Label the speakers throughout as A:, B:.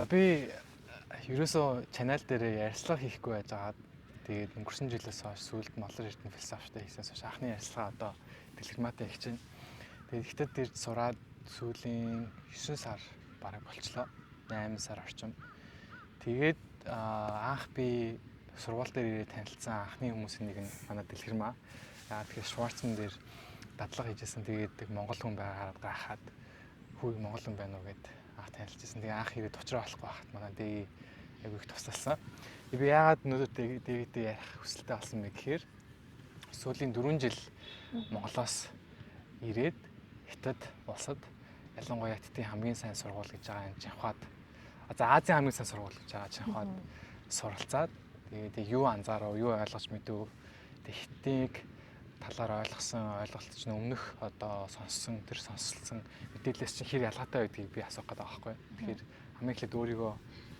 A: Би ерөөсөө чанал дээр ярилцлага хийхгүй байж байгаа. Тэгээд өнгөрсөн жилээс хойш сүүлд Монгол Эрдэнэ философитой хийсээс хойш анхны ярилцлага одоо дэлгэрмаатай хийж байна. Тэгээд хятад ирж сураад сүүлийн 9 сар бараг болчлоо. 8 сар орчим. Тэгээд анх би сургууль дээр ирээд танилцсан анхны хүмүүсийн нэг нь манай дэлгэрмаа. Тэгэхээр Шварцман дээр дадлага хийжсэн. Тэгээд монгол хүн байгаад гайхаад хүү монгол хүн байна уу гэд анх танилцсан. Тэгээ анх ирээд уучраа болохгүй байхад манай дэги айгүй их туслалсан. Би яагаад өнөөдөр дэгтэй ярих хүсэлтэй болсон бэ гэхээр сүүлийн 4 жил Монголоос ирээд Хятад улсад ялангуяа Хятадын хамгийн сайн сургууль гэж байгаа энэ Чинхуад Азийн хамгийн сайн сургууль гэж байгаа Чинхуад суралцаад тэгээд юу анзаарав, юу ойлгож мэдв. Тэгээд Хятадыг талаар ойлголт чинь өмнөх одоо сонссон мэдээлэлс чинь хэр ялгаатай байдгийг би асуух гэдэг байгаа байхгүй. Тэгэхээр хамгийн эхлээд өөрийгөө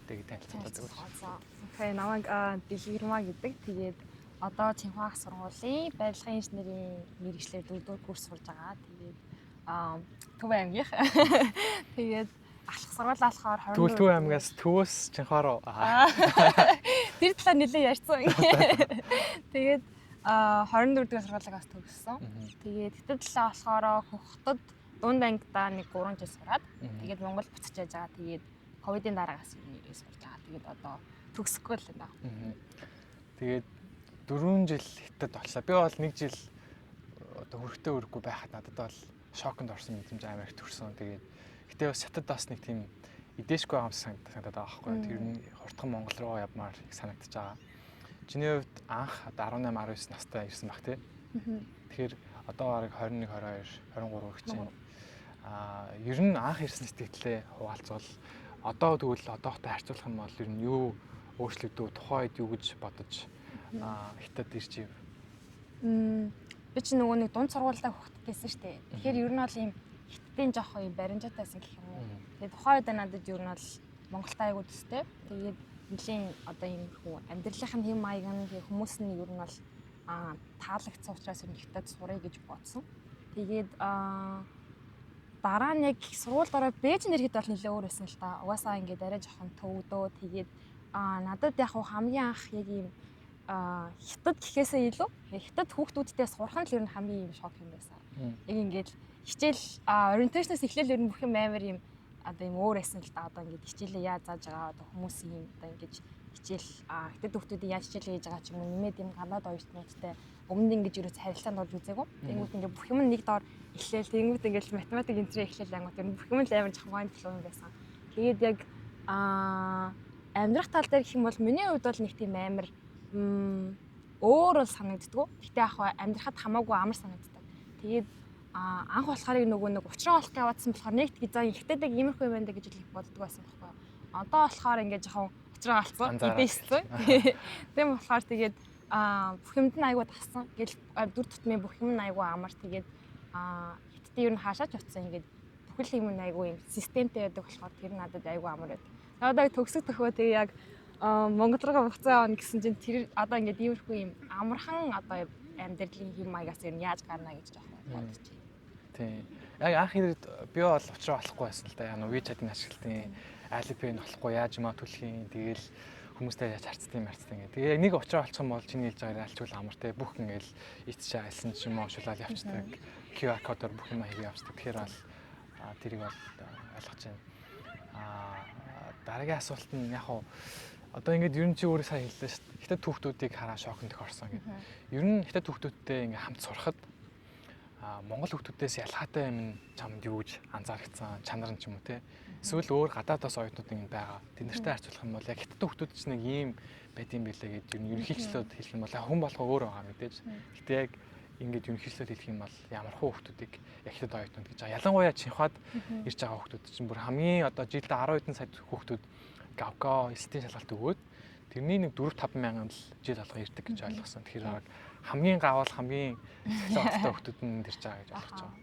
A: танилцуулдаг үү.
B: Тэгэхээр намайг Дэлгэрмаа гэдэг. Тэгээд одоо Чинхуа сургуулийн барилгын инженерийн мэргэжлэр 4-р курс сурж байгаа. Тэгээд Төв аймгийнх. Тэгээд алхах сургууль болохоор
A: 24 Төв аймгаас Төвөөс Чинхуа руу.
B: Тэр талаар нэлээд ярьсан. Тэгээд 24 дугаар сургуулиас төгссөн. Тэгээд Хятад талаа болохоор Хөхтөд дунд ангидаа нэг 3 жил сураад тэгээд Монгол буцаж яаж байгаа. Тэгээд ковидын дараагаас нэрээ сурж байгаа. Тэгээд одоо төгсөхгүй л байна.
A: Тэгээд 4 жил Хятад боллоо. Би бол 1 жил одоо хөрхтөө өргөхгүй байхад надад бол шоконд орсон мэдрэмж амар их төрсөн. Тэгээд гэтээ бас Хятад бас нэг тийм идээшгүй байгаа юм санагдаад байгаа байхгүй. Тэр нь хурдхан Монгол руу явмаар их санагдаж байгаа. Чиний хувьд анх 18 19 настай ирсэн баг тий. Тэгэхээр одоо бараг 21 22 23 гэж байна. Ер нь анх ирсэн сэтгэлээ хуваалцвал одоо тэгвэл одоотой харьцуулах юм бол ер нь юу өөрчлөгдөв, тухайн үед юу гэж бодож Хятад ирж ив.
B: Би ч нөгөө нэг дунд сургуультай хөхтөд байсан шүү дээ. Тэгэхээр ер нь бол ийм Хятадын жоох юм баримжаатайсан гэх юм уу. Тэгээд тухайн үед надад ер нь бол Монголтай айгуу төстэй. Тэгээд нэлийн одоо ийм амьдралын хэм маяг нь хүмүүс нь ер нь бол таалагдсан учраас ер нь Хятад сурыг гэж бодсон. Тэгээд дараа нь яг сургуульд ороод Бээжинд ирэхэд бол нэлээ өөр байсан л та. Угаасаа ингээд арай жоохон төвдөө. Тэгээд надад яг хамгийн анх яг ийм Хятад гэхээсээ илүү Хятад хүүхдүүдтэй сурах нь л ер нь хамгийн ийм шок юм байсан. Яг ингээд хичээл ориентейшнээс эхлээл ер нь бүх юм амар ийм одоо ийм өөр байсан л та. Одоо ингээд хичээлээ яаж зааж байгаа одоо хүмүүс ийм одоо ингээд хичээл Хятад хүүхдүүдийн яаж хичээлээ хийж байгаа ч юм уу нэмээд ийм гадаад оюутнуудтай өмнө нь ингэж ерөөс харилцаанд орж үзээгүй. Тэнгүүт ингээд бүх юм нэг доор эхлээл тэнгүүт ингээд математик энтрээ эхлээл ангууд ер нь бүх юм л амар жоохон флоу юм байсан. Тэгээд яг амьдрах тал дээр гэх юм бол миний хувьд бол нэг тийм амар өөр бол санагддггүй. Гэтэ яг амьдрахад хамаагүй амар санагддаг. Тэгээд анх болохоор нөгөө нэг уучраа олох яваадсан болохоор нэг за Хятадыг иймэрхүү юм байна гэж л боддог байсан байхгүй. Одоо болохоор ингээд жоохон уучраа олцсон идээссэн. Тийм болохоор тэгээд бүх юмд нь айгуу тассан. Гэл дүр тутмын бүх юм нь айгуу амар. Тэгээд Хятадын ер нь хаашаач утсан ингээд бүхэл юм нь айгуу юм системтэй байдаг болохоор тэр надад айгуу амар байдаг. Одоо төгсөх төхөө тэгээ яг Монгол руу буцаа явна гэсэн чинь тэр одоо ингээд иймэрхүү юм амархан одоо амьдралын хэм маягаас ер нь яаж гарна гэж жоохон бодож байна.
A: Тийм. Яг анх ирээд би бол уучраа болохгүй байсан л да. Яг WeChat-ийн ашиглалтын Alipay нь болохгүй яаж юм төлхийн. Тэгэл хүмүүстэй яаж харцдаг гэдэг. Тэгээ нэг уучраа олчих юм бол чиний хэлж байгаа альчгүй амар те бүх ингээл итж айлсан ч юм уу шулаад явцдаг. QR кодоор бүх юм хийгээ явцдаг. Тэгэхээр бол тэрийг бол ойлгож байна. Дараагийн асуулт нь яг хуу одоо ингээд ер нь чи өөрөө сайн хэллээ шүү дээ. Хятад хүүхдүүдийг хараа шоконд орсон гэдэг. Ер нь Хятад хүүхдүүдтэй ингээд хамт сурахад Монгол хүүхдүүдээс ялгаатай юм чамд юу гэж анзаарчихсан чанар нь ч юм уу те. Эсвэл өөр гадаадаас оюутнууд ингэ байгаа. Тэднэртэй харьцуулах юм бол яг Хятад хүүхдүүд ч нэг ийм байд юм билээ гэдэг ер нь ерөнхийдөө хэлэх юм бол хүн болгоо өөр байгаа мэдээж. Гэтэ яг ингээд ерөнхийдөө хэлэх юм бол ямар хүүхдүүдийг яг Хятад оюутнууд гэж байгаа. Ялангуяа Чинхуад ирж байгаа хүүхдүүд чинь бүр хамгийн одоо жилдээ 10 хэдэн сая хүүхдүүд гавка эсдийн шалгалт өгөөд тэрний нэг 4-5 мянган л жил алга ирдэг гэж ойлгосон. Тэгэхээр хамгийн гавал хамгийн цахилгаан хүүхдүүд нь ирж байгаа гэж ойлгож байгаа.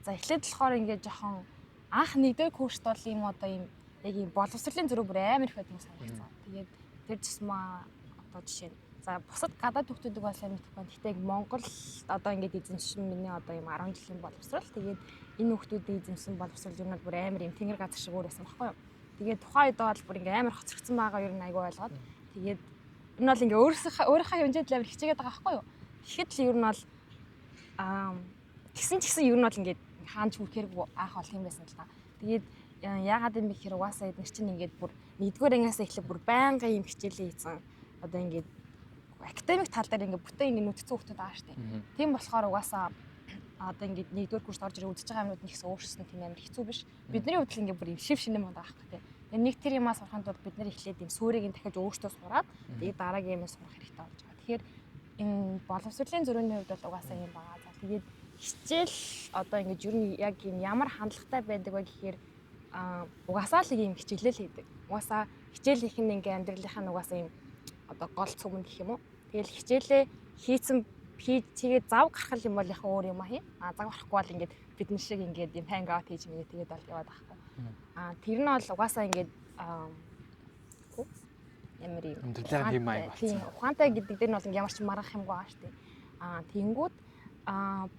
B: За эхлээд болохоор ингээд жоохон анх нэгдүгээр курст бол ийм одоо ийм яг ийм боловсролын зөрүү бүр амар их байдаг юм санагдсан. Тэгээд тэр жисмаа одоо жишээ нь за бусад гадаад хүүхдүүдийг бол сайн мэдхгүй байна. Гэхдээ Монгол одоо ингээд эзэмшин миний одоо ийм 10 жилийн боловсрол. Тэгээд энэ хүмүүсийг эзэмсэн боловсрол ер нь бүр амар юм тэнгэр газар шиг өөр байсан байхгүй юу. Тэгээд тухайн үед бол бүр ингээ амар хоцрогдсон байгаа ер нь айгүй ойлгоод тэгээд ер нь бол ингээ өөрийнхөө хэмжээнд л амар хичээгээд байгаа байхгүй юу. Тэгэхэд л ер нь бол тэгсэн ч гэсэн ер нь бол ингээ хаанч хүрхээргүй аах болох юм байсан л та. Тэгээд яагаад юм бэ гэхээр угаасаа эдгээр чинь ингээд бүр 1-р ангиас эхлэх бүр байнгын юм хичээлээ хийсэн. Одоо ингээд академик тал дээр ингээд бүтэн ингээд нүдцэн хүмүүс байгаа шүү дээ. Тийм болохоор угаасаа одоо ингээд 1-р курст орж ирээ үзэж байгаа юмнууд нь ихсэн өөрчлөсөн тийм амар хэцүү биш. Бидний хувьд л ингээд бүр шив шинэ мод байгаа байхгүй тий. Нэг тэр юмаа сурахын тулд бид нэр эхлээд юм сүрийг дахиад өөртөө сураад тэгээд дараагийн юмаа сурах хэрэгтэй болж байгаа. Тэгэхээр энэ боловсролын зөрүүний хувьд бол угаасаа юм байгаа. За тэгээд хичээл одоо ингээд ер нь яг юм ямар хандлагатай байдаг вэ гэхээр угаасаа л юм хичээлэл хийдэг. Угаасаа хичээл хийх нь ингээ амьдралынхаа угаасаа юм одоо гол цөмөн гэх юм уу. Тэгэл хичээлээ хийцэн тэгээд зав гаргах юм бол яхаа өөр юм аа хий. Зав гарахгүй бол ингээд бид нар шиг ингээд юм ханг аут хийж мэгээ тэгээд бол яваад байхгүй. Тэр нь бол угаасаа ингээд ямар юм
A: амьдралын хэм маяг болсон.
B: Ухаантай гэдэг дээр нь бол ямар ч маргах юмгүй байгаа шүү дээ. Тэнгүүд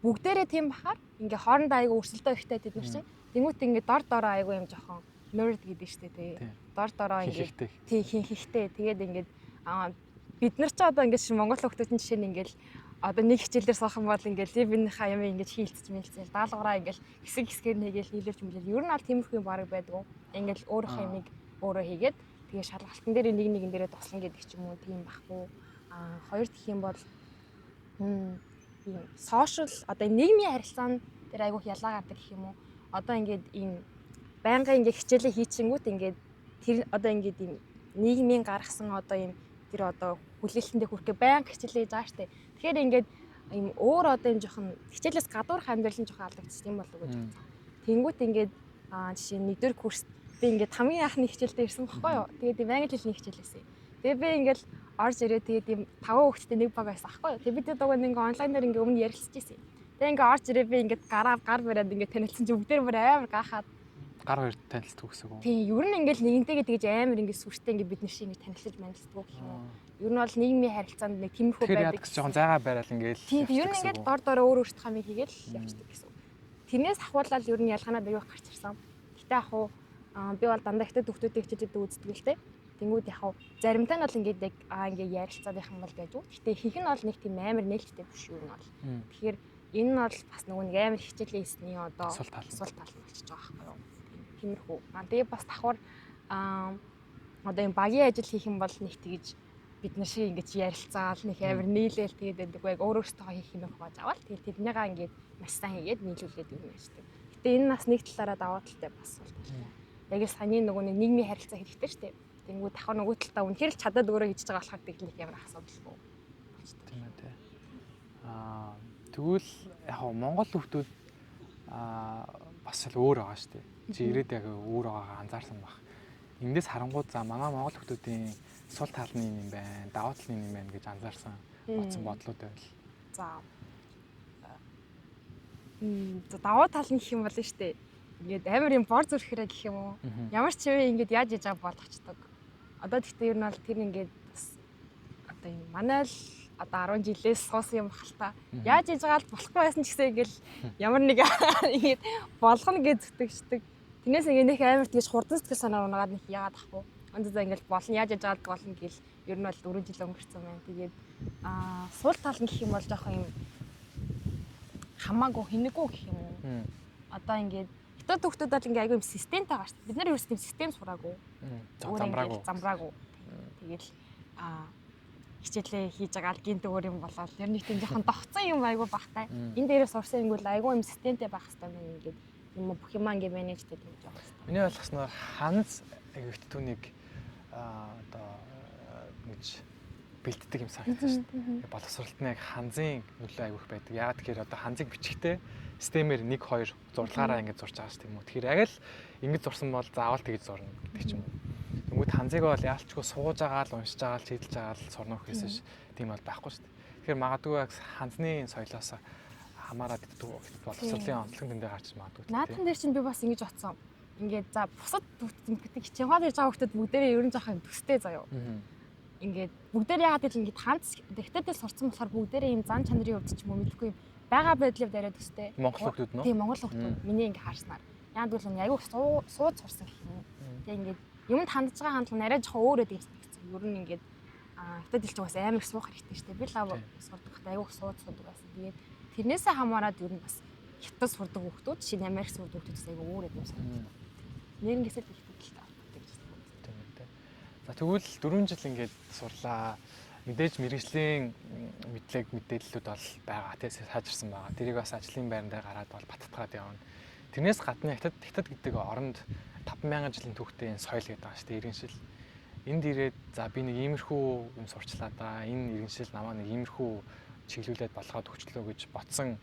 B: бүгдээрээ тийм бахаар ингээ хоорондоо айгу өрсөлдөө ихтэй тэд нар чинь. Тэнгүүт ингээ дор дороо айгу юм жоохон nerd гэдэг шүү дээ тий. Дор дороо ингээ тий хийхтэй. Тэгээд ингээд бид нар ч одоо ингээд Монгол хүмүүсийн жишээ нь ингээл одоо нэг хичээлээр суух юм бол ингээл либнийхаа юм ингээд хийлцэж мэлцэл даалгавраа ингээл хэсэг хэсгээр нэгээл нийлүүлж мэлэл ер нь аль тиймэрхүү юм баг байдгүй. Ингээл өөрийнхөө юмыг өөрөө хийгээд тэгээ шалгалтын дээр нэг нэгэн дээрээ туслан гэдэг ч юм уу тийм байхгүй. Хоёр дэх юм бол ийм сошиал одоо нийгмийн харилцаан дээр айгүйх ялгаа гардаг гэх юм уу. Одоо ингээд ийм байнгын ингээд хичээлээ хийчихэнгүүт ингээд тэр одоо ингээд ийм нийгмийн гаргасан одоо ийм тэр одоо хүлээлтэндээ хүрэхээ байнга хичээлээ зааш штэ. Тэгэхээр ингээд ийм өөр одоо ийм жоохон хичээлээс гадуурх амьдрал нь жоохон алдагдчих юм болов уу гэж байна. Тэнгүүт ингээд жишээ нь 1-р курс би ингээд хамгийн анхны хичээлдээ ирсэн байхгүй юу. Тэгээд ийм англи хэлний хичээлээсээ. Тэгээд би ингээд орж ирээ тэгээд ийм 5 хүүхэдтэй нэг баг байсан байхгүй юу. Тэгээд бид одоо ингээд онлайнаар ингээд өмнө ярилцж ирсэн. Тэгээд ингээд орж ирээ би ингээд гар бариад ингээд танилцсан чи бүгдээр бүр амар гахаад
A: гар барьд танилцдаг гэсэн үг.
B: Тийм, ер нь ингээд нэгэнтэйгээ тэгж амар ингээд сүртэй ингээд бид нар шиг ингээд танилцаж манилцдаг гэх юм уу. Ер нь бол нийгмийн харилцаанд нэг тиймэрхүү байдаг.
A: Тэгэхээр яг жоохон зайгаа барайл ингээд.
B: Тийм, ер нь ингээд дор дороо өөр өөртөө хамыг хийгээл явчихдаг гэсэн үг. Тэрнээс ахуулаад ер нь ялгаанаад аяг гарч ирсэн. Гэтэ яг хуу би бол дандаа ихтэй төвхтүүдийг хичээдэг үздэг л те. Тэнгүүд яг хуу заримтай нь бол ингээд яг ингээд ярилцаад байх юм бол байж үү. Гэтэ хийх нь бол нэг тийм амар нээлттэй биш юу нь бол. Тэгэхээр энэ нь бол бас нөгөө нэг амар хичээлээ хийсний одоо сул тал болчихж байгаа байхгүй юу. Тиймэрхүү. Тэгээ бас давхар одоо юм багийн ажил хийх юм бол нэг тэгж бид нар шиг ингэж ярилцаал нэг амар нийлээл тэгээд байдаг байг өөрөөсөө хийх юм байх аваад тэгээд тэднийгаа ингээд маш сайн хийгээд нийлүүлээд юм яаштай. Гэтэ энэ нас нэг талаараа даваа талтай бас бол. Яг л саний нөгөө нэг нийгмийн харилцаа хэрэгтэй шүү дээ. Тэнгүү давхар нөгөө талдаа үнэхээр л чадаад өөрөө хийж байгаа болохоор тэглэх ямар асуудалгүй.
A: Тийм үү те. Тэгвэл яг Монгол хүмүүс бас л өөр байгаа шүү дээ. Чи ирээд яг өөр байгаагаа анзаарсан баг. Эндээс харангууд за манай Монгол хүмүүсийн сул талны юм байна, даваа талны юм байна гэж анзаарсан бодсон бодлууд байвал.
B: За даваа тал нь гэх юм бол шүү дээ. Ингээд амар юм бор зүрхэрэг гэх юм уу. Ямар ч юм ингээд яаж яж байгаа болгочдөг. Одоо тэгтээ ер нь бол тэр ингээд бас одоо юм манай л одоо 10 жилээс суусан юм бахалта. Яаж яж байгаа л болохгүй байсан ч гэсэн ингээл ямар нэг ингээд болгоно гэж зүтгэждэг. Тэрнээс ингээд нэг амар тэгж хурдан сэтгэл санаа унаад нэг яагаад ахгүй. Ондоо ингээл болно яаж яж байгаа л болно гэл ер нь бол 4 жил өнгөрцөн байна. Тэгээд сул тал нь гэх юм бол жоохон юм хамаагүй хинэггүй гэх юм уу. Одоо ингээд хятад хүмүүс бол ингээ айгүй юм системтэй байгаа шүү дээ. Бид нар юу ч тийм систем сураагүй. Замбраагүй. Тэгэл хичээлээ хийж байгаа л гинт өөр юм болоод ер нь тийм жоохон догцсон юм айгүй багтай. Энэ дээрээ сурсан юм бол айгүй юм системтэй байх хэрэгтэй юм ингээд юм бүх юм ингээ менежтэй гэж байгаа хэрэгтэй.
A: Миний ойлгосноор ханз айгүй түүнийг одоо ингэж бэлддэг юм санагдаж шүү дээ. Боловсролт нь яг ханзын нөлөө айгүйх байдаг. Яагаад тэгэхээр одоо ханзыг бичгтээ системээр 1 2 зурлагаараа ингэж зурж байгаа шүү дээ юм уу. Тэгэхээр яг л ингэж зурсан бол заавал тэгж зурна гэдэг ч юм уу. Тэнгүүд ханзыг бол яалчгүй сууж байгаа л уншиж байгаа л чийдэлж байгаа л сурна гэхээс ш тийм бол байхгүй шүү дээ. Тэгэхээр магадгүй яг ханзны соёлоос хамаарат иддэг боловсролын онцлог дэндээ гарч магадгүй.
B: Наадхан дээр чинь би бас ингэж бодсон. Ингээд за бусад гэдэг хичээнгаар ирж байгаа хүмүүс бүгдээрээ ерөн жоохон төстэй заяа. Ингээд бүгдээр яагаад гэвэл ингээд ханц хятадд сурцсан болохоор бүгдээрээ юм зан чанарын хувьд ч юм уу мэдгүй бага байдлыг яриад өстэй.
A: Монгол хүмүүс нөө.
B: Тийм Монгол хүмүүс миний ингээ харснаар. Яг бол энэ аягүй сууд сурсан гэх юм уу. Тэгээ ингээд юмд хандж байгаа хандлага арай жоохон өөр өдөг гэсэн. Ер нь ингээд хятад хэлж байгаас амар суух хэрэгтэй шүү дээ. Би лав сурдагт аягүй сууд сурдаг байсан. Тэгээд тэрнээсээ хамаарад ер нь бас хятад сурдаг хүмүүс шинэ Америк сурдаг хүмүүс аягүй өөр өдөг юм санагдав. Нэрнгээсээ хэлдэг л та.
A: За тэгвэл 4 жил ингээд сурлаа. Мэдээж мэргэжлийн мэдээллүүд бол байгаа. Тэсээ сайжирсан байгаа. Тэрийг бас ажлын байрандаа гараад бол баттгаад явна. Тэрнээс гадна хятад гэдэг оронд 5000 жилийн түүхтэй энэ соёл гэдэг байгаа шүү дээ. Иргэншил. Энд ирээд за би нэг иймэрхүү юм сурчлаа да. Энэ иргэншил намаа нэг иймэрхүү чиглүүлээд болгоод өгчлөө гэж ботсон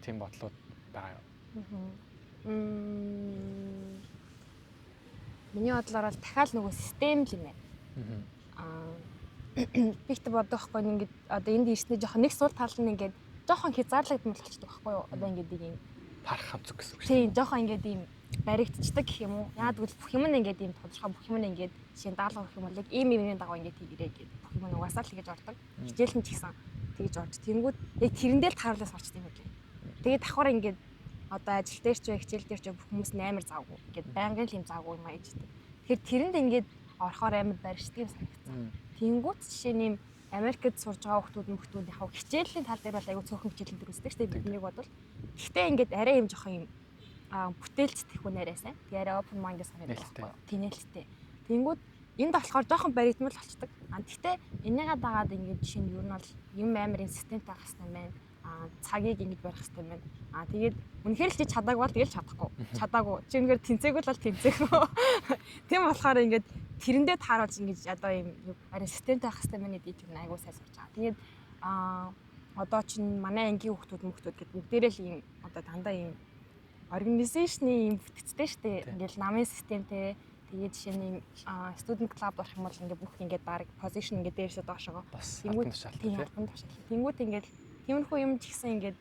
A: тийм бодлууд байгаа юу?
B: Миний бодлоор бол дахиад нөгөө систем л юм байна. Бигт бодох байхгүй ингээд одоо энд ирснээр жоохон нэг сул тал нь ингээд жоохон хязгаарлагдмал болчихдог байхгүй юу? Одоо ингээд ийм
A: парах хамцаг гэсэн үг шүү.
B: Тийм жоохон ингээд ийм баригдчихдаг гэх юм уу? Яагад бол бүх юм нь ингээд ийм тодорхой бүх юм нь ингээд жишээ нь даалгавар гэх юм бол яг ийм юмны дагуу ингээд хийгэрээ гэдэг бүх юм нь угаасаа л тэгэж ордог. Хичээл нь ч гэсэн тэгэж орж. Тэнгүүд яг тэрэндээ л тааруулаас орчдөг юм билээ. Тэгээд давхар ингээд одоо ажил дээр ч вэ хичээл дээр ч бүх хүмүүс амар завгүй. Ингээд байнгын л юм завгүй юм ааждаг. Тэгэхээр тэрэнд ингээд орохоор амар барьждаг юм санагдсан. Тэнгүүд жишээ нь Америкт сурж байгаа хүмүүс яг хичээлийн тал дээр бол аягүй цөөхөн хичээлэн дөрөсдөг шүү дээ биднийг бодвол. Гэхдээ ингээд арай юм жоохон юм бүтээлцдэг хүн арай сайн. Тэгээ арай open mind-аас санагдаж байгаа байхгүй юу? Тинэлтэй. Тэнгүүд энд болохоор жоохон баригдмал болчдөг. Гэхдээ энийгээ дагаад ингээд жишээ нь юу нь бол юм амарын системтэй байх хэрэгтэй байна. Цагийг ингэж барих хэрэгтэй байна. Тэгээд үнэхээр л чи чадаагүй бол тэгэл чадахгүй. Чадаагүй. Чи үнэхээр тэнцээгүй бол тэнцээгүй. Тийм болохоор ингээд тэрэндээ тааруулж ингэж одоо юм арай системтэй байх хэрэгтэй байна гэдэг нь айгуу сайн сурч байгаа. Тэгээд одоо чинь манай ангийн хүмүүс гэдэг бүгдээрээ л ийм одоо дандаа ийм организашны ийм бүтцтэй шүү дээ. Ингээл намын системтэй тэгээд жишээ нь студент клуб болох юм бол ингээд бүх ингээд дараг позишн ингээд дээрсээ доошоо.
A: Тэнгүүд
B: тэнгүүд ингээд тиймэрхүү юм ч гэсэн ингээд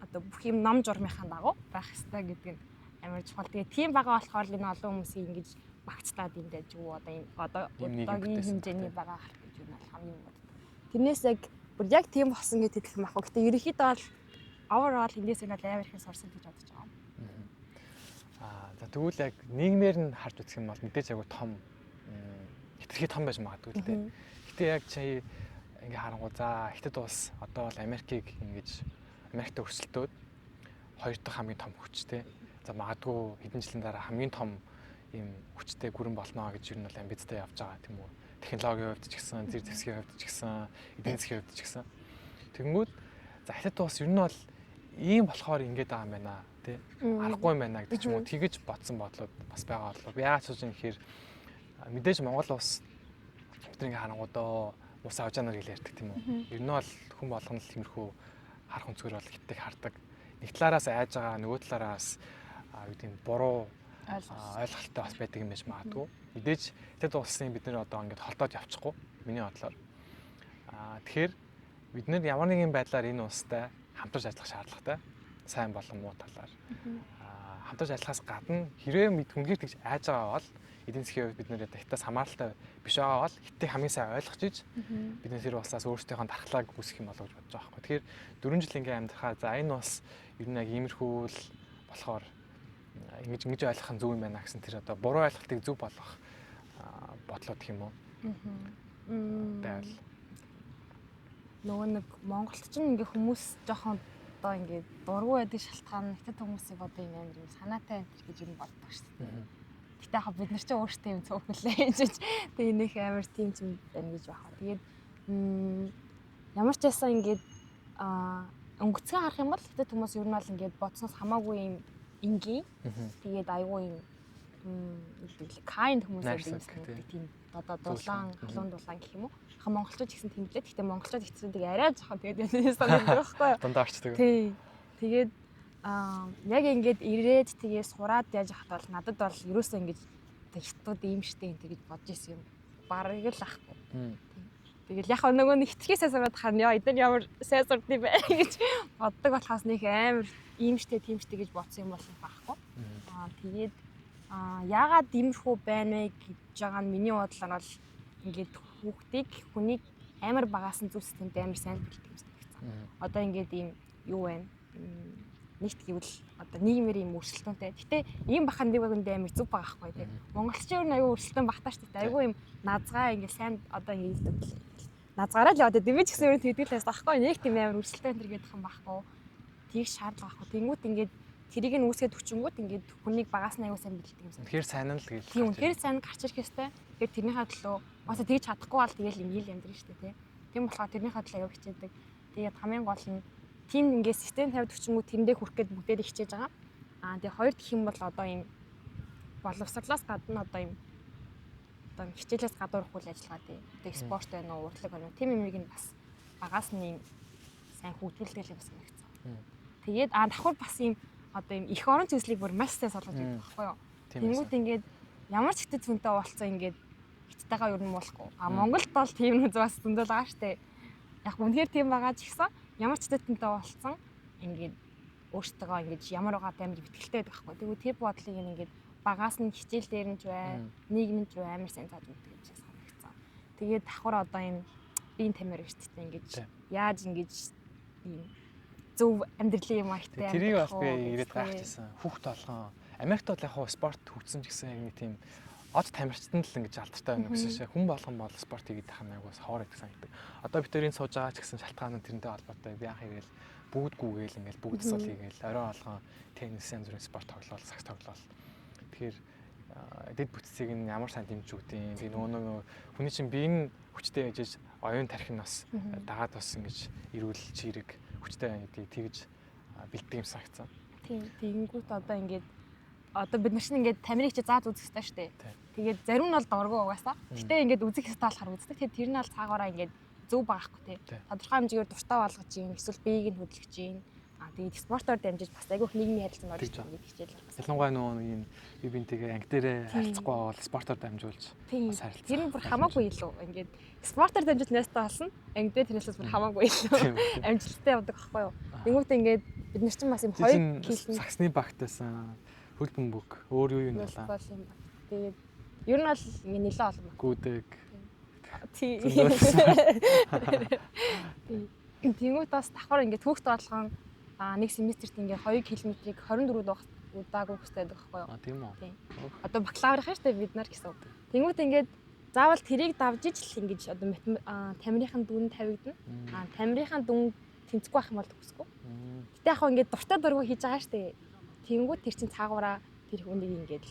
B: одоо бүх юм ном журмынхаа дагуу байх хэрэгтэй гэдэг нь амар чухал. Тэгээд тийм байгаа болохоор энэ олон хүмүүсийн ингэж багцлаад ингээд юу одоо одоогийн хэмжээний байгаа харах гэж юу нь хамгийн юм боддог. Тэрнээс яг тийм болсон гэж хэлэх юм аахгүй. Гэтэ ерөнхийдөө бол overall эндээс нь амар их сурсан гэж бодож байгаа.
A: За тэгвэл яг нийгмээр нь харж үзэх юм бол мэдээж айгүй том хэтэрхий том байж магадгүй л дээ. Гэтэ яг чи ингээ харангуй за хятад улс одоо бол Америкийг Америкт өрсөлдөөд хоёр дахь хамгийн том хүчтэй. За магадгүй хэдэн жилийн дараа хамгийн том ийм хүчтэй гүрэн болно гэж юу нь бол амбицтай явж байгаа тийм үү. Технологийн хувьд ч гэсэн, зэр зэвсгийн хувьд ч гэсэн, эдийн засгийн хувьд ч гэсэн. Тэгэнгүүт за хятад улс юу нь бол ийм болохоор ингэж байгаа юм байна тий. Аргагүй юм байна гэдэг ч юм уу тэгэж бодсон бодлоод бас байгаа болов. Яагаад ч юм хэрэг мэдээж Монгол улс бидний харангуудаа ус авж яанаар гэлээ ярьдаг тийм үү. Ер нь бол хүн болгоно л тиймэрхүү харах өнцгөр бол хиттэг хардаг. Нэг талаараас айж байгаа, нөгөө талаараас юу гэдэг нь буруу ойлголттой бас байдаг юм байж магадгүй. Мэдээж тэд улсын бид нэр одоо ингээд холдоод явчихгүй миний бодлоор. Тэгэхээр бид нэр ямар нэгэн байдлаар энэ улстай хамтарч ажиллах шаардлагатай. Сайн болон муу талаар. Хамтарч ажиллахаас гадна хэрвээ хүнгээр тэгж айж байгаа бол эдийн засгийн хувьд бид нэр хятадаас хамааралтай биш байгаа бол хятадыг хамгийн сайн ойлгож иж бид нэр улсаас өөрсдийнхөө дархлааг үүсгэх юм болов гэж бодож байгаа байхгүй. Тэгэхээр 4 жил ингээм амьдрахаа за энэ улс ер нь яг иймэрхүү л болохоор ингэж ойлгох нь зөв юм байна гэсэн тэр одоо буруу ойлголтыг зөв болгох бодлоо гэх юм уу? Тэгэл
B: нөгөө нэг Монголд ч ингээ хүмүүс жоохон одоо ингээ дургу байдаг шалтгаан хятад хүмүүсийг одоо юм амар юм санаатай энэ гэж юм боддог шүү дээ. Гэтэ яг бид нар ч өөрсдөө юм цөөхөлээ гэж тэгээ нөх амар тийм ч юм байна гэж байна. Тэгээд ямар ч байсан ингээд өнгөцгөн харах юм бол хятад хүмүүс ер нь бол ингээд бодсноос хамаагүй юм энгийн. Тэгээд айгүй юм kind хүмүүс байдаг тийм одоо дулаан, халуун дулаан гэх юм уу. Хаан монголчууд гэсэн тийм лээ. Гэхдээ монголчууд эцсэндээ арай жоохон тэгээд санагддаг байхгүй юу?
A: Дандаа орчдөг.
B: Тий. Тэгээд яг ингээд ирээд тэгээ сураад яаж хахад бол надад бол ерөөсөө ингэж хятад ийм штэ энэ гэж бодож исэн юм. Бараг л ахгүй. Тэгэл яг нөгөө нэг хитрхээсээ сураад харна яа эдгээр ямар сайн сурд юм бэ гэж боддог болохоос нэг амар ийм штэ тийм штэ гэж бодсон юм болох байхгүй. Тэгээд яагаад иймэрхүү байна вэ гэж байгаа нь миний бодлоор бол ингээд хүүхдийг хүнийг амар багаас нь зүс системтэй амар сайн бэлтгэх юм санагдсан. Одоо ингээд ийм юу вэ? нэгт гэвэл одоо нийгмээр юм өрсөлдөөнтэй. Гэтэ ийм бахан нэг үгэндээ амар зүг байгаа байхгүй тий. Монголчин ер нь аюу өрсөлдөөн багтаа шүү дээ. Аюу юм назгаа ингээл сайн одоо хийдэг. Назгаараа л одоо дэмэж гэсэн юм тэгдэлээс байхгүй нэг тийм амар өрсөлдөөн төр гэдэг юм байхгүй. Тийг шаардлага байхгүй. Тэнгүүт ингээд тэрийг нь үүсгээд хүчингүүт ингээд хүнийг багаас нь аюу сайн бэлддэг юм сайн.
A: Тэгэхээр сайн л гээл.
B: Тийм үнэхээр сайн гарч ирэх ёстой. Тэгэхээр тэрнийхээ төлөө масаа тэгж чадахгүй бол тэгэл ингээл амьдрын шүү дээ тий. Тийм болохоор тэрнийхээ төлөө аюу хичээдэг. Тэгээд хамгийн гол нь тийм ингээд систем тавьд хүчингүүт тэрэндээ хүрэх гээд бүгдээ хичээж байгаа. Тэгээ хоёр гэх юм бол одоо ийм боловсрлоос гадна одоо ийм одоо хичээлээс гадуур үйл ажиллагаа тий. Тэгээ спорт байна уу, урлаг байна уу? Тийм юмыг нь бас багаас нь ийм сайн хөгжүүлдэг юм байна гэсэн. Тэгээд давхар бас ийм одоо ийм их орон зүйслийг бүр маш сайн солгож байдаг байхгүй юу? Тэнгүүд ингээд ямар ч хэцүү зүйнтэй уулзсан ингээд хэцтэйгаа юу юм болохгүй. Монголд бол тийм нэг бас зөндөл байгаа штэ. Яг үнэхээр тийм байгаа ч гэсэн ямар ч хэцүүтэй уулзсан ингээд өөртөө ингээд ямар байгаа амар ихтэй байдаг байхгүй. Тэгвэл тэр бодлыг ингээд багаас нь хичээл дээр нь ч бай, нийгэмд ч бай амар сайн зааж өгдөг юм шиг санагдсан. Тэгээд давхар одоо ийм биеийн тамир эрсдэлтэй ингээд яаж ингээд ийм зөв амьдралын юм аягтай.
A: Тэрийг бас би ирээд гайхчихсан. Хүүхд толгоо. Америкт бол яг спорт хөгжсөн ч гэсэн яг нэг тийм од тамирчтанд л ингэж алдартай байна гэсэн шиг. Хүн болгон бол спорт хийгээд тахна айгуус хоор идэх санагдав. Одоо бид тэрийн сууж байгаа ч гэсэн шалтгаан нь тэрнтэй холбоотой. Би анх ирээл бүгдгүйгээл ингээл бүгд цол хийгээл орой болгон теннис янз бүрийн спорт тоглоал, сакс тоглоал. Тэгэхээр дэд бүтцийг нь ямар сайн дэмжиж өгдөм. Би нөгөө хүний чинь бие нь хүчтэй ээжж оюун тархин нас дагаад бас ингэж эрүүл чирэг хүчтэй гэдгийг тэгж бэлддэг юм санагдсан.
B: Тийм. Тэгэнгүүт одоо ингээд одоо бид нар чинь ингээд тамирыг чи зааж үзэх хэрэгтэй шүү дээ. Тэгээд зарим нь бол дургу угаасаа. Гэтэ ингээд үзэх хэрэгтэй болохоор үздэг. Тэгээд тэр нь аль цаагаараа ингээд зөв байхгүй тий. Тодорхой хэмжээгээр дуртай болгож юм, эсвэл биеийг нь хөдөлгөж юм. Тэгээд спортоор дамжиж бас айгүйх нийгмийн харилцаанд орж ирэх гэдэг хичээл.
A: Ялангуяа нөгөө юм би бинтийгээ анги дээрээ харилцахгүй бол спортоор дамжуулж бас харилцах.
B: Тэр нь бүр хамаагүй илүү. Ингээд спортоор дамжуулж найстай болсон. Анги дээр тэрнээс бүр хамаагүй илүү. Амжилттай явдаг байхгүй юу? Тэнгүүтээ ингээд бид нар чинь бас юм хоёр килэн
A: саксны багтаасан хөл бөмбөг өөр юу юм болоо.
B: Тэгээд ер нь бол ингээ нэлээд олон баг.
A: Гүдэг.
B: Тийм. Тэнгүүт бас давхар ингээ түүхт болгон нэг семестрт ингээ 2 км-ийг 24 удаа гүйхтэй байдаг байхгүй юу?
A: Тийм үү.
B: Одоо бакалаврын шүү дээ бид нар гэсэн. Тэнгүүт ингээ заавал тэрийг давж ижил ингэж одоо тамирынхын дүн тавигдана. Тамирынхын дүн тэнцэхгүй байх юм бол төгсгөө. Гэтэ яг ингээ дуртай дургу хийж байгаа шүү дээ. Тэнгүүд тэр чин цаагаараа тэр хүнийг ингээд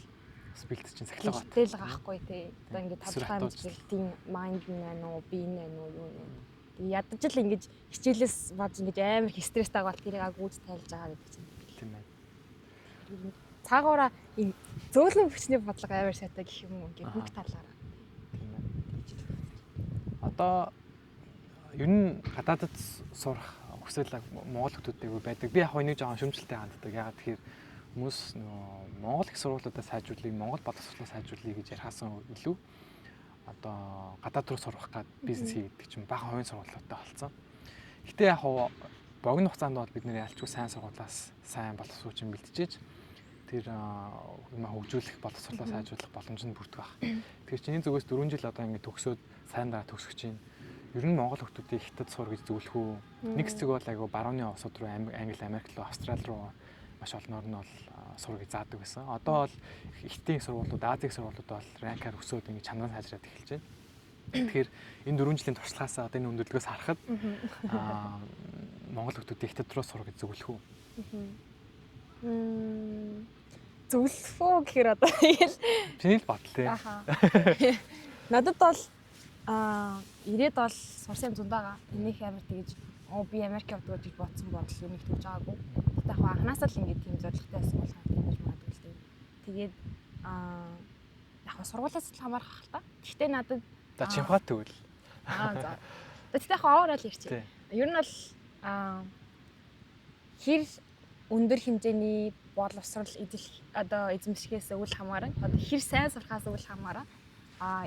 A: бас бэлт чин сахилгаа бат.
B: Тэл gaахгүй тий. Одоо ингээд тодорхой хэмжээний майнд байна уу, бие байна уу юу нэ. Тэгээ ядаж л ингэж хичээлээс бод ингэж амар их стресстэй байгаа бол тэрийг гүйж тайлж байгаа гэдэг чинь.
A: Тийм байна.
B: Цаагаараа ийм зөөлөн хүчний бодлого амар сайтай гэх юм уу ингээд бүх талаараа.
A: Тийм байна. Одоо ер нь гадаадд сурах хүсэл Монгол хүмүүстэйг байдаг. Би яг нэг жоохон шүмжлэлтэй ханддаг. Ягаад тэгэхээр хүмүүс Монгол их сургуулиудаа сайжруулах, Монгол боловсролоо сайжруулах гэж ярихаасан илүү одоо гадаад руу сурах гад бизнес хийдэг чинь бага хувийн сургуулиудаа болсон. Гэтэ яг богино хугацаанд бол бид нэр ялчгүй сайн сургуулиас сайн боловсруулж бэлтжиж тэр юм хөгжүүлэх боловсролоо сайжруулах боломж нь бүрдэх байх. Тэгэхээр чиний зүгээс 4 жил одоо ингэ төгсөөд сайн дараа төгсөх чинь ер нь Монгол хүмүүсийг хятад сур гэж зөвлөх үү? Нэг хэсэг бол айгу барууны улсууд руу Англи, Америк руу, Австрали руу маш олноор нь бол сургыг заадаг байсан. Одоо бол хятадын сургуулиуд, Азийн сургуулиуд бол ранкаар өсөөд ингэ чанараа сайжраад эхэлж байна. Тэгэхээр энэ 4 жилийн туршлагаас одоо энэ өндөрлгөөс харахад Монгол хүмүүсийг хятад руу сур гэж зөвлөх үү?
B: Зөвлөх үү гэхээр одоо
A: чиний л бодол тий.
B: Надад бол ирээд бол сурсан юм зунд байгаа. Энийх амар тэгэж би Америк явдаг гэж бодсон бодол юу нэг төрж байгаагүй. Гэтэ яг анханасаа л ингэ тийм зорилготой байсан бол тиймэрж магадгүй л дээ. Тэгээд яг сургуулиас л хамаарах хэл та. Гэхдээ надад
A: за чимхат тэгвэл.
B: За. Тэгтээ яг аваараа л ярьчих. Ер нь бол хэр өндөр хэмжээний боловсрол одоо эзэмшихээс үл хамааран одоо хэр сайн сурахаас үл хамааран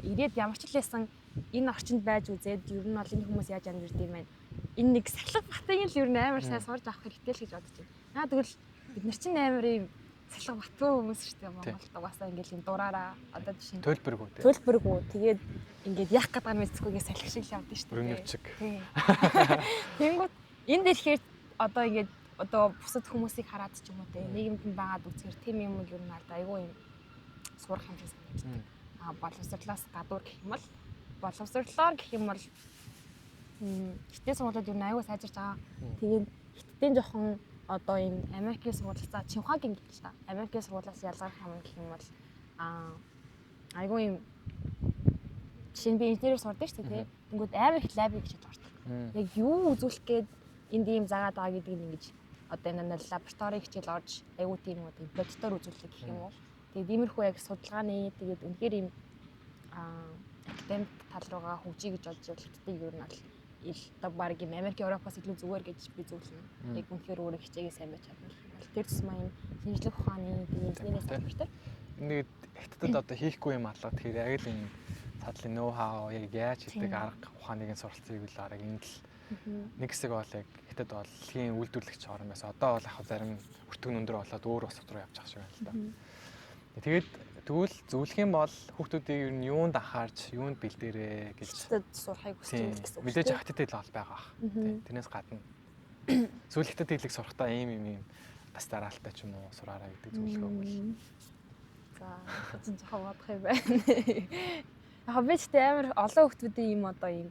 B: ирээд ямар ч л байсан энэ орчинд байж үзээд ер нь бол энэ хүмүүс яаж амьдэрдэг юм байна. Энэ нэг сахилга батыг л ер нь амар сайн сурж авах хэрэгтэй л гэж бодож байна. Тэгвэл бид нар чинь амар юм сахилга батгүй хүмүүс шүү дээ Монголд угаасаа ингээл юм дураараа одоо жишээ нь төлбөргүй тэгээд ингээд яах гэдэг нь мэдсэхгүй ингээд салхи шиг л явдсан шүү дээ.
A: Өрнөвчг.
B: Тэнгүүд энэ дэлхээр одоо ингээд одоо бусад хүмүүсийг хараад ч юм уу те нийгэмд нь байгаад үзэхээр тийм юм л ер нь аль айгүй юм сурах юм шиг санагддаг. Боловсрлоос гадуур гэх юм бол боловсрлоор гэх юм бол хиттийн сургуулиуд ер нь айгүй сайжирч байгаа. Тэгээд хиттийн жоохон одоо энэ Америкийн сургуулиас за Чинхуагийн гэж та. Америкийн сургуулиас ялгарх юм гэх юм бол айгүй юм жишээ нь би инженерийг сурдаг шүү дээ. Тэнгүүд амар их лаб гэж ордог. Яг юу үзүүлэх гээд энд ийм заагаад байгаа гэдгийг ингэж одоо энэ лаборатори хичээл орж айгүй тийм үү бодитоор үзүүлэх гэх юм уу. Тэгээд иймэрхүү яг судалгааны тэгээд үнэхээр ийм академик тал руугаа хөгжиж гэж бодож явалтыг ер нь аль одоо баг юм Америк Европоос илүү зүгээр гэж би зөвлөнө. Яг үнэхээр өөрөө хичээгээ сайн байж чадна гэх юм бол тэр тусмаа юм шинжлэх ухааны тэгээд энэс тайлбартай.
A: Ингээд хятадд одоо хийхгүй юм алга тэгэхээр яг л энэ цаадлын ноу хау яг яаж хийдэг арга ухааныг нь суралцгийг л арга энд л нэг хэсэг бол яг хятад бол дэлхийн үйлдвэрлэгч орн байсан. Одоо бол яг зарим өртгөн өндөр болоод өөр ус руу явж байгаа шиг байна л да. Тэгээд тэгвэл зөвлөх юм бол хүүхдүүдийг ер нь юунд анхаарч, юунд бэлдээрээ гэж
B: хятад сурахыг хүсэж байгаа гэсэн үг.
A: Мэдээж хятадд л байгаа бах. Тэрнээс гадна сүүл хятад хэлийг сурахтаа ийм бас дараалтаа ч юм уу сураараа гэдэг зөвлөгөө бол.
B: За, чинь жоохон бодох юм байна. Яг би ч амар олон хүүхдүүдийн ийм одоо ийм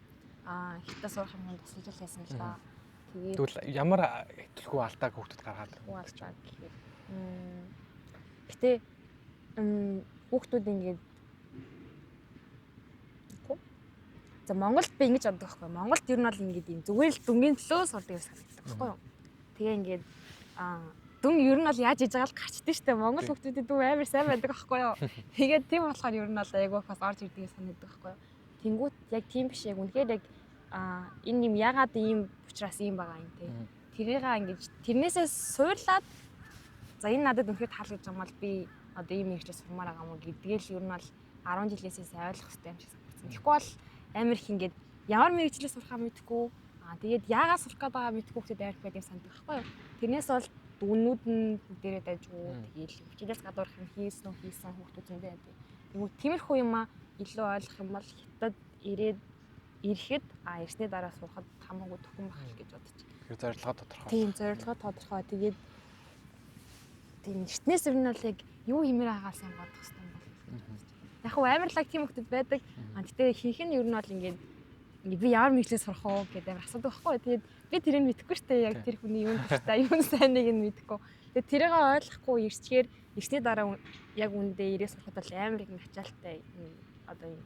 B: хятад сурах юм тусалж байсан л да. Тэгээд
A: тэгвэл ямар төлхөө алдааг хүүхдүүд гаргаад
B: байна гэж байна. Гэтэ хүүхдүүд ингээд за Монголд би ингэж боддог байхгүй. Монголд ер нь бол ингээд юм зүгээр л дүнгийн төлөө сурдаг юм санагддаг байхгүй юу. Тэгээ ингээд дүн ер нь бол яаж хийж байгаа л гарчдээ штэ. Монгол хүүхдүүдэд дүн амар сайн байдаг байхгүй юу. Тэгээд тийм болохоор ер нь бол айгүй бас орж ирдэг юм санагддаг байхгүй юу. Тэнгүүт яг тийм биш яг үнэхээр яг энэ юм ягаад ийм учраас ийм байгаа юм те. Тэрийгээ ингэж тэрнээсээ суурлаад за энэ надад үнэхээр таалагдж байгаа юм бол би одоо ийм ихлээс сурмаар байгаа юм гэдгээл ер нь бол 10 жилээсээ сайн ойлгох хэрэгтэй юм шиг санагдсан. Тэгэхгүй бол амар их ингэж ямар мэрэгчлээ сурахаа мэдэхгүй тэгээд яагаад сурах гээд байгаа мэдэхгүй хүмүүс амар их байд юм санагдах байхгүй юу. Тэрнээс бол дүннүүд нь бүгдээрээ дайжгүй тэгээл хичээлээс гадуурх юм хийсэн хүмүүс зөндөө байдаг. Тэгвэл тиймэрхүү юм илүү ойлгох юм бол хятад ирэхэд ирсний дараа сурахад хамаагүй төхөн байх гэж бодож байна.
A: Тэгэхээр зорилгоо тодорхой.
B: Тийм зорилгоо тодорхой. Тэгээд тийм эртнээс ер нь бол яг юу хэмээр хагаасан бодох хэрэгтэй юм бол. Яг хөө амарлаг тийм хүмүүс байдаг. Гэтэ хийх нь ер нь бол ингээд би ямар мэдлэг сурах уу гэдэг амар асуудаг байхгүй. Тэгээд би тэрийг мэдэхгүй штэ яг тэр хүний юунд дуртай юунд сайныг нь мэдэхгүй. Тэгээд тэрийг ойлгохгүй ирчгээр ирсний дараа яг үндэ ирээ сурахад бол амар их начаалтай одоо юм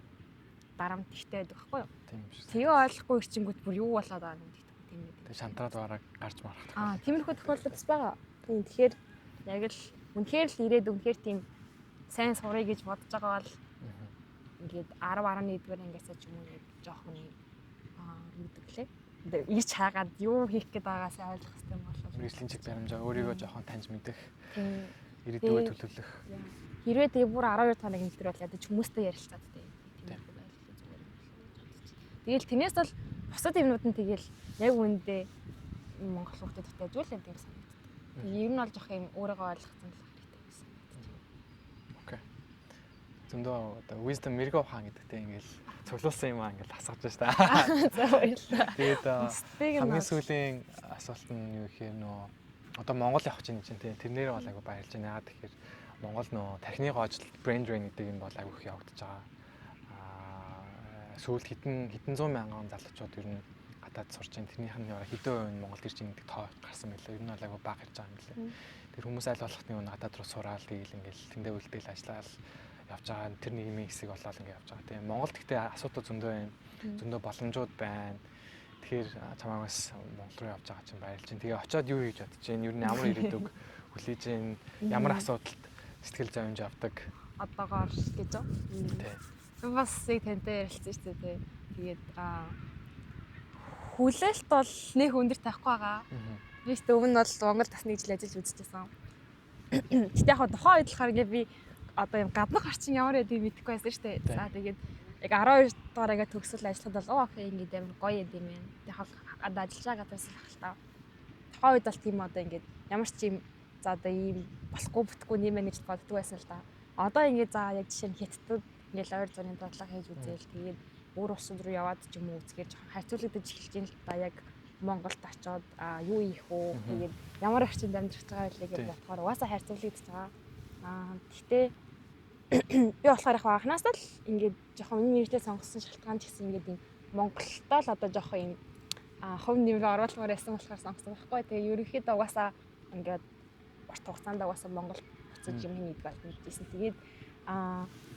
B: дарамт ихтэй байдаг байхгүй юу?
A: Тийм шүү.
B: Тэгээ ойлгохгүй ирчингүүд бүр юу болоод байгаа юм гэдэг тийм үү.
A: Тэгээ шантраад бараг гарч марах.
B: Тиймэрхүү тохиолдол бас байгаа. Тийм тэгэхээр яг л үнэхээр л ирээд үнэхээр тийм сайн сурах гэж бодож байгаа бол ингээд 10-11-р ангиасаа ч юм уу яг жоохон юудаг лээ. Ирч хаагаад юу хийх гээд байгаасаа ойлгох хэрэгтэй юм болов.
A: Мэргэжлийн чиг баримжаа өөрийгөө жоохон таньж мэдэх. Ирээдүйдээ төлөвлөх.
B: Хэрвээ тэгээ бүр 12 тоног нэлтэр бол ядаж хүмүүстэй ярилцаад тийм. Тэгэл тэрнээс бол бусад юмнууд нь тэгэл яг үүндээ Монгол хүмүүстэй дутагдвал юм санагддаг. Тэгээ ер нь бол жоох юм өөрийгөө ойлгоцсон л хэрэгтэй байсан.
A: Окей. Зөндөө одоо wisdom мэрэгөө ухаан гэдэгтэй ингээл цуглуулсан юм ингээл асууж байна шүү дээ.
B: За баярлалаа.
A: Тэгээд хамгийн сүүлийн асуулт нь юу гэхээр нөө одоо Монгол явах чинь тийм тэрнээр бол айгу баярлж байна. Яагаад тэгэхээр Монгол нөө тархины гоожилт brain drain гэдэг нь бол айгу их явагдаж байгаа. Сүүлд хэдэн зуун мянган залуучууд ер нь гадаад сурч байна. Тэрнийх нь хэдэн хувь нь Монголд ирж байгаа гэдэг тоо гарсан байлаа. Ер нь бол айгу бага ирж байгаа юм лээ. Тэр хүмүүс аль болох нь гадаад руу сураал тэгээл ингээл тэндээ үлдээл ажиллаад явж байгаа. Тэр нийгмийн хэсэг болоод ингээд явж байгаа. Тийм Монголд гэхдээ асуудал зөндөө байна. Зөндөө боломжууд байна. Тэгэхээр чамаагаас Монгол руу явж байгаа чинь баярлж байна. Тэгээ очиод юу хийж бодож байна? Ер нь ямар ирээдүг хүлээж байна? Ямар асуудалд сэтгэл зовж авдаг?
B: Одоогоор гэж юу? Тийм. Бас яг тантай ярилцсан шүү дээ. Тэгээд хүлээлт бол нэг өндөр тавихгүй байгаа. Би ч өмнө бол Монгол тасны жил ажиллаж үзчихсэн. Гэтэ яг тухайн үед болохоор би одоо юм гаднах орчин ямар байдгийг мэдэхгүй байсан шүү дээ. За тэгээд яг 12 дугаар ингээ төгсөл ажиллахад бол окей ингээд амар гоё юм байна. Яг гадаа ажиллаж байгаа гадаас л ахал та. Тухайн үед бол тийм одоо ингээд ямар ч юм за одоо ийм болохгүй бүтэхгүй юм байна гэж боддог байсан л да. Одоо ингээд за яг жишээ нь Хятадд ингээл ойр зургийн бодлого хийж үзээл тэгээд өөр улсууд руу яваад ч юм уу үзгээр жоохон харьцуулагдаж эхэлж байна л да. Яг Монголд очиод юу ийх үү тэгээд ямар орчинд амьдрах гэж байгаа вэ гэж бодохоор угаасаа хайрцаглагдж байгаа. Гэхдээ би болохоор яг анхнаасаа л ингээд жоохон миний мэржлээ сонгосон шалтгаан ч гэсэн ингээд юм Монголдоо л одоо жоохон юм хувь нэмрээ оруулмаар байсан болохоор сонгосон байхгүй. Тэгээ ерөнхийдөө угаасаа ингээд урт хугацаанд угаасаа Монголд буцаж юм хийх гэж мэдчихсэн. Тэгээд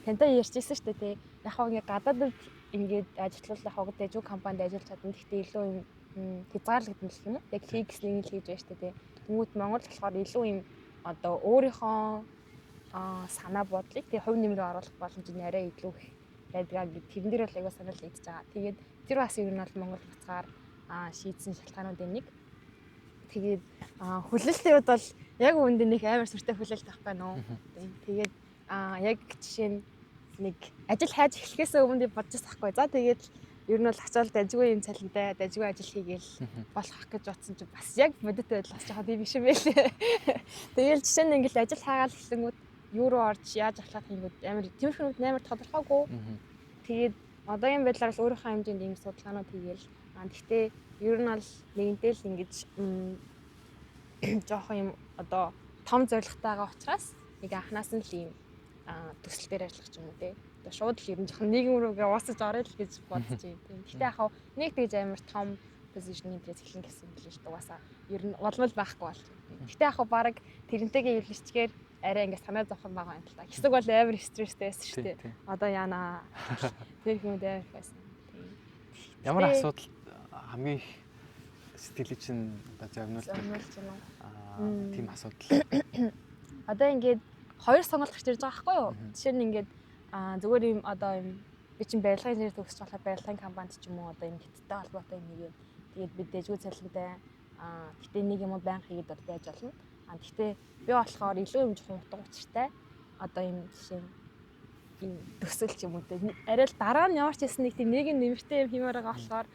B: тантай ярьжсэн шүү дээ. Яг хоо ингээд гадаадд ингээд ажиллах яг дэжүү компанид ажиллаж чадсан. Гэхдээ илүү юм хязгаарлагдсан гэх юм уу? Яг хийх гэснийг л хийж байна шүү дээ. Тэнгүүд Монгол болохоор илүү юм одоо өөрийнхөө санаа бодлыг тэгээ хувь нэмрээ оруулах боломж нь арай илүү их байдгаа гэдэг. Тэрэн дээр бол аяга санал нэгдэж байгаа. Тэгээд тэр бас ер нь бол Монгол буцаар шийдсэн шалтгаануудын нэг. Тэгээд хүлээлтийн үед бол яг үүнд нэг амар сүртэй хүлээлт авахгүй нөө. Тэгээд яг жишээ нь нэг ажил хайж эхлэхээс өмнө бодож байгаа байхгүй. За тэгээд ер нь бол ачаал дажгүй юм цалинтай дажгүй ажил хийгээл болох гэж бодсон чинь бас яг бодит байдал бас жоохон тийм биш юм байлээ. Тэгээл жишээ нь ингээл ажил хаагаал эхлэнгүүт юу руу орж яаж ахлах юмуд амар тиймэрхүү амар тодорхойгүй. Тэгээд одоогийн байдлаар л өөрийнхөө хэмжээнд ийм судалгаанууд хийгээл. Гэхдээ ер нь бол нэгэнтэй л ингэж жоохон юм одоо том зорилготой байгаа учраас нэг анханаас нь л ийм төсөл дээр ажиллах ч юм уу те. Одоо шууд л ер нь жоохон нийгэм рүүгээ уусаж орё л гэж бодож байна. Гэхдээ яг хав нэг тэгж амар том позишн дээр эхлэн гэсэн юм л шүү дээ. Угаасаа ер нь болмол байхгүй бол. Гэхдээ яг хав баг тэрнтэйгээ эвлэжчихээр арай ингээд санаа зовхон байгаа юм л та. Хэсэг бол амар стресстэй байсан шүү дээ. Одоо яана. Тэр хүмүүс амар байсан.
A: Ямар асуудал хамгийн их сэтгэлийг чинь одоо зовнуулж байна уу? Тийм асуудал.
B: Одоо ингээд хоёр сонголт гарч ирж байгаа байхгүй юу? Жишээ нь ингээд зүгээр юм одоо юм би чинь барилгын инженер төгсөж болохоор барилгын компанид ч юм уу одоо юм хиттэй холбоотой юм хийгээд тэгээд би дэжгүй цалинтай гэтээ нэг юм байнга хийгээд бол байж болно. Гэхдээ би болохоор илүү юм жоохон утга учиртай одоо юм жишээ юм төсөл ч юм уу те арай л дараа нь ямар ч гэсэн нэг тийм нэг нэмэртэй юм хиймээр байгаа болохоор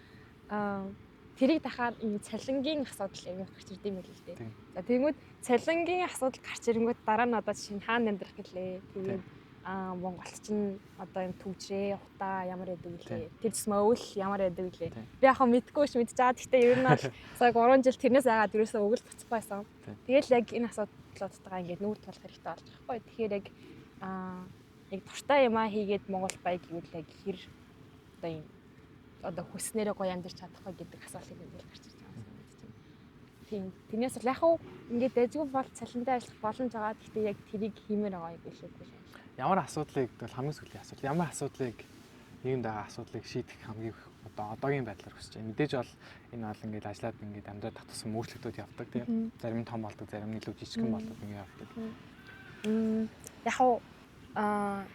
B: тэрийг дахаар энэ цалингийн асуудал юм гарч ирд юм л л дээ. За тэгмүүд цалингийн асуудал гарч ирэнгүүт дараа нь одоо жишээ нь хаана амьдрах гэлээ. Тэгээд Монголч нь одоо юм төвчрээ утаа ямар яадаг гэлээ. Тэр змөөл ямар яадаг гэлээ. Би яг мэдгүй ш мэдчихаа. Гэхдээ ер нь бол цаг 3 жил тэрнээс агаад ерөөсөө өгөл буцахгүй байсан. Тэгэл яг энэ асуудлуудтайгаа ингээд нүүр тулах хэрэгтэй болж байгаа байхгүй. Тэгэхээр яг нэг дуртай юмаа хийгээд Монгол баяг гэвэл яг хэр одоо юм одоо хүснээрээ гоё амьдарч чадахгүй гэдэг асуултыг ингээд гарч ирж байгаа юм байна. Тийм. Тэрнээс л яг уу ингээд дэжгүй бол цалинтай ажиллах боломж байгаа. Гэхдээ яг тэрийг хиймээр байгаа юм биш үү?
A: Ямар асуудлыг бол хамгийн сүүлийн асуудал. Ямар асуудлыг нийгэмд байгаа асуудлыг шийдэх хамгийн одоо одоогийн байдлаар хүсэж байна. Мэдээж бол энэ бол ингээд ажиллаад ингээд амьдраад татсан өөрчлөлтүүд явдаг тийм. Зарим нь том болдог, зарим нь илүү жижигхэн болдог ингээд явдаг.
B: Яг уу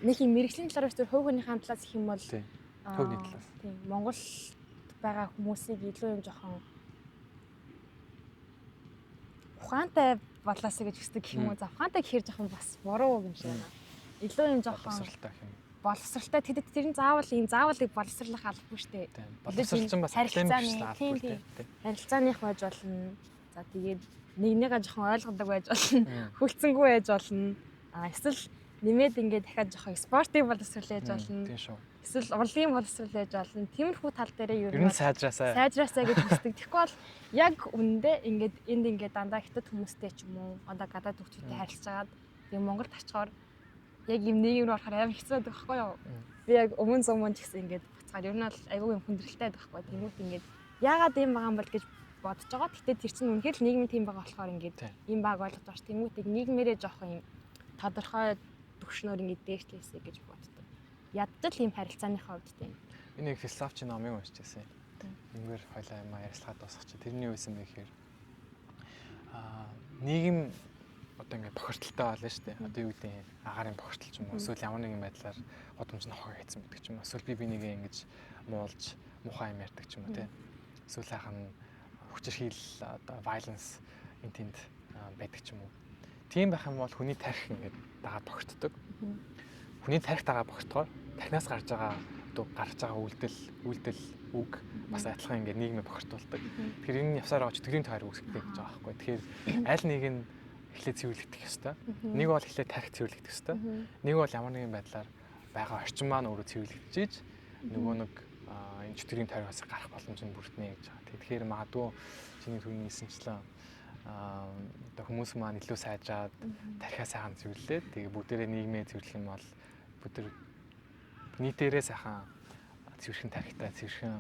B: нэг юм мэрэгжлийн талаар зөв хувь хүний хандлаас их юм бол
A: төвний талаас.
B: Тийм. Монголд байгаа хүмүүсийг илүү юм жоохон ухаантай болоосоо гэж хүсдэг гэх юм уу. За ухаантай гэхэр жоохон бас буруу юм шиг байна. Илүү юм жоохон боловсралтай тэгэд тэр нь заавал ийм заавалыг боловсруулах албагүй шүү дээ.
A: Боловсралч бас харилцааны
B: албагүй тийм. Харилцааных байж болно. За тэгээд нэгнийгээ жоохон ойлгодог байж болно. Хүлцэнгүй байж болно. Эсвэл нэмээд ингээд дахиад жоохон спортыг боловсруулж болно.
A: Тийм шүү.
B: Эсвэл урлын боловсруулж болно. Тиймэрхүү тал дээрээ
A: ер нь сайжраасаа
B: гэж хүсдэг. Тэгэхгүй бол яг үнэндээ ингээд энд ингээд дандаа хятад хүмүүстэй ч юм уу одоо гадаад хүмүүстэй харилцаж агаад тийм Монголд очихоор яг юм нийгэм рүү орохоор амар хэцүү байдаг байхгүй юу? Би яг өмнө зүүн ч гэсэн ингээд буцаад ер нь бол айгүй юм хүндрэлтэй байдаг байхгүй. Тэнгүүт ингээд яагаад ийм байгаа юм бол гэж бодож байгаа. Гэтэ тэр чинь үнэхээр л нийгмийн тийм байгаа болохоор ингээд ийм баг ойлгож байгаа ш. Тэнгүүтийг нийгмээрээ жоох юм тодорхой төвшнөр ингээд дээшлээсэй гэж боддог. Ядчил ийм харилцааныхаа хувьд тийм.
A: Би нэг философч номыг уншижсэн. Энэгээр хоёлаа юм ярьцлахад дуусгачих. Тэрний юу юм бэ гэхээр нийгэм одоо ингээд бохирдолтой болно шүү дээ. Одоо юу гэдэг агарын бохирдол ч юм уу эсвэл ямар нэгэн байдлаар годомж нь хохоо хийцэн байдаг ч юм уу. Эсвэл би нэгээ ингэж муулж мухаа юм ярьдаг ч юм уу тий. Эсвэл хайхан хүчирхийл одоо violence интент байдаг ч юм уу. Тийм байх юм бол хүний тарих ингээд дагаад бохирддог. Хүний тарих дагаад бохирдохоор тархинаас гарч байгаа үйлдэл үг бас адилхан ингээд нийгмээ бохирдуулдаг. Тэгэхээр энэ явсаар байгаа ч төрийн тойрог үүсгдэг гэж байгаа байхгүй. Тэгэхээр аль нэг нь эхлээд цэвэрлэгдэх ёстой. Нэг бол эхлээд тарих цэвэрлэгдэх ёстой. Нэг бол ямар нэгэн байдлаар байгаа орчин маань өөрөө цэвэрлэгдэж нөгөө нэг энэ чөтгөрийн тойрогоос гарах боломж нь бүрднэ гэж байгаа. Тэгэхээр магадгүй чиний түрүүний хэлсэнчлэн одоо хүмүүс маань илүү сайжраад тархиа сайхан зөвлөлээд тэгээ бүгдээрээ нийгмээ зөвлөх юм бол бүгд нийтээрээ сайхан цэвэрхэн тархитай цэвэрхэн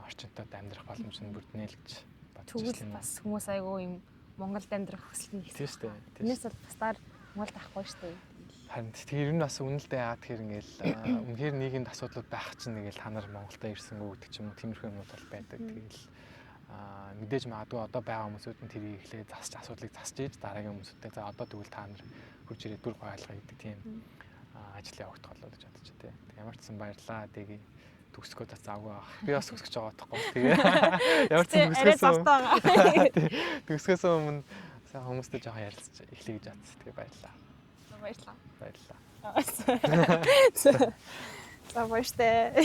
A: орчинтой амьдрах боломж нь бүрднэ л гэж бодож байна.
B: Тэгвэл бас хүмүүс айгүй юм Монголд амьдрах хүсэл нэг.
A: Тийм шүү дээ.
B: Тэрнээс бол бусдаар Монголд авахгүй шүү дээ.
A: Харин тэгэхээр энэ бас үнэлдэ яа тэгэхээр ингээл үнэхээр нийгэмд асуудлууд байх чинь нэгэл та нар Монголдо ирсэнгүү гэдэг ч юм уу тиймэрхүү юмуд бол байдаг. Тэгэл мэдээж магадгүй одоо байгаа хүмүүсүүд нь тэрийг эхлээд засч асуудлыг засч ийж дараагийн хүмүүсүүдтэй за одоо тэгвэл та нар хурж ирээд дүр гойлгоо гэдэг тийм ажил явагдах болоо гэж бодож байна. Ямар ч сан баярлаа. Тэгээ төгсгөө бас завгүй байх. Би бас төгсөж байгаа тоххой. Тэгээ ямар ч сан төгсгөөс өмнө сайн хүмүүстэй жоохон ярилцаж эхлэе гэж бодсон. Тэгээ баярлаа.
B: Баярлалаа.
A: Баярлалаа.
B: За баяртай.